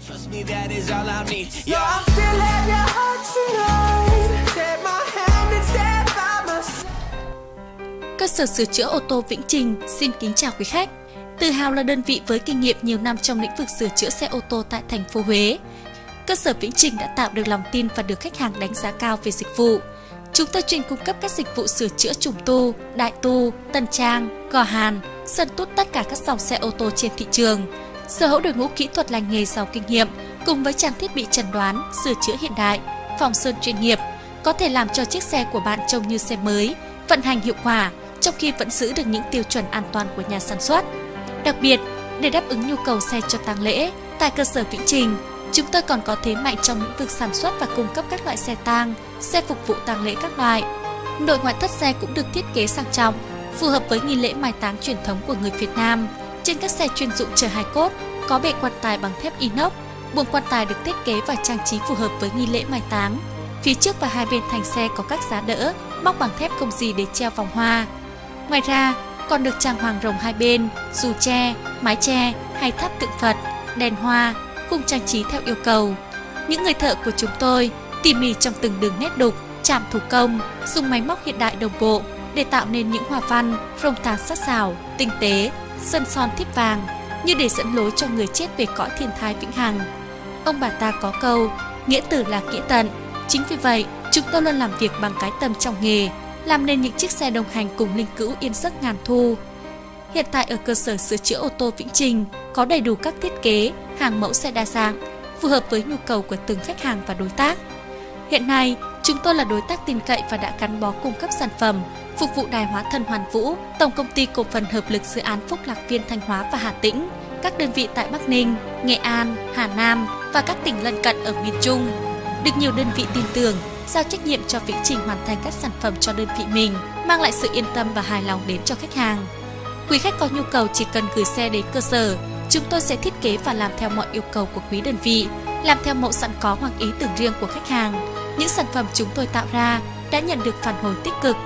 Trust me, that is all I need. Yeah, I'm still at your heart tonight. Take my hand and stand by my side. Cơ sở sửa chữa ô tô Vĩnh Trình xin kính chào quý khách. Tự hào là đơn vị với kinh nghiệm nhiều năm trong lĩnh vực sửa chữa xe ô tô tại thành phố Huế. Cơ sở Vĩnh Trình đã tạo được lòng tin và được khách hàng đánh giá cao về dịch vụ. Chúng tôi chuyên cung cấp các dịch vụ sửa chữa trùng tu, đại tu, tân trang, gò hàn, sơn tút tất cả các dòng xe ô tô trên thị trường. Sở hữu đội ngũ kỹ thuật lành nghề giàu kinh nghiệm cùng với trang thiết bị chẩn đoán, sửa chữa hiện đại, phòng sơn chuyên nghiệp có thể làm cho chiếc xe của bạn trông như xe mới, vận hành hiệu quả trong khi vẫn giữ được những tiêu chuẩn an toàn của nhà sản xuất. Đặc biệt, để đáp ứng nhu cầu xe cho tang lễ, tại cơ sở Vĩnh Trình, chúng tôi còn có thế mạnh trong lĩnh vực sản xuất và cung cấp các loại xe tang, xe phục vụ tang lễ các loại. Nội ngoại thất xe cũng được thiết kế sang trọng, phù hợp với nghi lễ mai táng truyền thống của người Việt Nam. Trên các xe chuyên dụng chở hài cốt, có bệ quan tài bằng thép inox, buồng quan tài được thiết kế và trang trí phù hợp với nghi lễ mai táng. Phía trước và hai bên thành xe có các giá đỡ, móc bằng thép không gỉ để treo vòng hoa. Ngoài ra, còn được trang hoàng rồng hai bên, dù tre, mái che hay tháp tượng Phật, đèn hoa, khung trang trí theo yêu cầu. Những người thợ của chúng tôi tỉ mỉ trong từng đường nét đục, chạm thủ công, dùng máy móc hiện đại đồng bộ để tạo nên những hoa văn, rồng tàn sắc sảo, tinh tế, sơn son thiếp vàng như để dẫn lối cho người chết về cõi thiên thai vĩnh hằng. Ông bà ta có câu, nghĩa tử là nghĩa tận. Chính vì vậy, chúng tôi luôn làm việc bằng cái tâm trong nghề, làm nên những chiếc xe đồng hành cùng linh cữu yên giấc ngàn thu. Hiện tại ở cơ sở sửa chữa ô tô Vĩnh Trình có đầy đủ các thiết kế, hàng mẫu xe đa dạng, phù hợp với nhu cầu của từng khách hàng và đối tác. Hiện nay, chúng tôi là đối tác tin cậy và đã gắn bó cung cấp sản phẩm, phục vụ đài hóa thân Hoàn Vũ, Tổng công ty cổ phần hợp lực dự án Phúc Lạc Viên Thanh Hóa và Hà Tĩnh, các đơn vị tại Bắc Ninh, Nghệ An, Hà Nam và các tỉnh lân cận ở miền Trung. Được nhiều đơn vị tin tưởng, giao trách nhiệm cho Vĩnh Trình hoàn thành các sản phẩm cho đơn vị mình, mang lại sự yên tâm và hài lòng đến cho khách hàng. Quý khách có nhu cầu chỉ cần gửi xe đến cơ sở, chúng tôi sẽ thiết kế và làm theo mọi yêu cầu của quý đơn vị, làm theo mẫu sẵn có hoặc ý tưởng riêng của khách hàng. Những sản phẩm chúng tôi tạo ra đã nhận được phản hồi tích cực.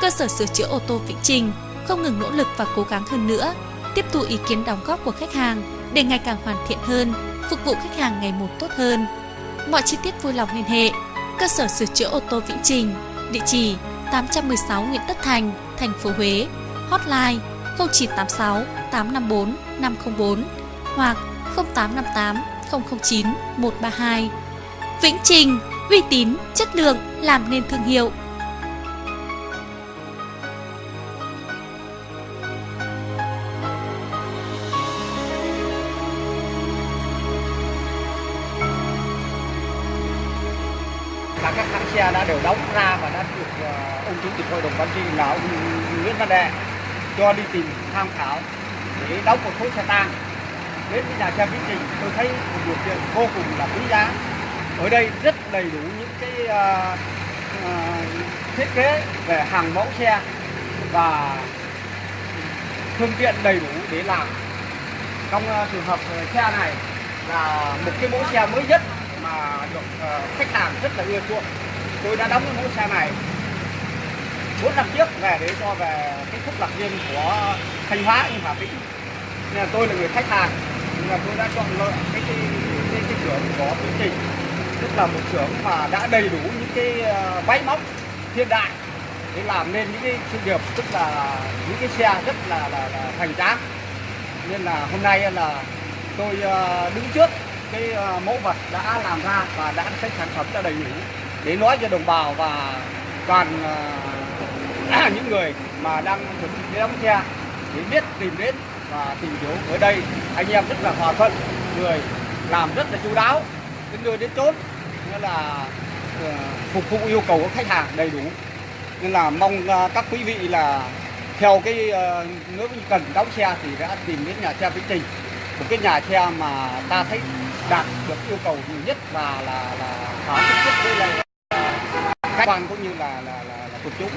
Cơ sở sửa chữa ô tô Vĩnh Trình không ngừng nỗ lực và cố gắng hơn nữa, tiếp thu ý kiến đóng góp của khách hàng để ngày càng hoàn thiện hơn, phục vụ khách hàng ngày một tốt hơn. Mọi chi tiết vui lòng liên hệ cơ sở sửa chữa ô tô Vĩnh Trình, địa chỉ 816 Nguyễn Tất Thành, thành phố Huế, hotline 0986 854 504 hoặc 0858 009 132. Vĩnh Trình, uy tín, chất lượng, làm nên thương hiệu. Các hãng xe đã đều đóng ra và đã được ông chủ tịch hội đồng quản trị là ông Nguyễn Văn Đệ cho đi tìm tham khảo để đóng một khối xe tang. Đến với nhà xe Vĩnh Trình, tôi thấy một điều kiện vô cùng là quý giá. Ở đây rất đầy đủ những cái thiết kế về hàng mẫu xe và phương tiện đầy đủ để làm. Trong trường hợp xe này là một cái mẫu xe mới nhất mà được khách hàng rất là ưa chuộng. Tôi đã đóng cái mẫu xe này 4 năm trước về để cho về cái Phúc Lạc Viên của Thanh Hóa nhưng Hà Tĩnh. Nên là tôi là người khách hàng, nhưng mà tôi đã chọn lựa cái xưởng của Vĩnh Trình, tức là một xưởng mà đã đầy đủ những cái máy móc hiện đại để làm nên những cái sự nghiệp, tức là những cái xe rất là hoành tráng. Nên là hôm nay là tôi đứng trước cái mẫu vật đã làm ra và đã cái sản phẩm đã đầy đủ để nói cho đồng bào và toàn những người mà đang chuẩn bị đóng xe để biết tìm đến và tìm hiểu. Ở đây anh em rất là hòa thuận, người làm rất là chu đáo, đến nơi đến chốn, nên là phục vụ yêu cầu của khách hàng đầy đủ. Nên là mong các quý vị là theo cái nếu cần đóng xe thì đã tìm đến nhà xe Vĩnh Trình, một cái nhà xe mà ta thấy đạt được yêu cầu nhiều nhất và là khá trực tiếp với lại khách quan cũng như là quần chúng.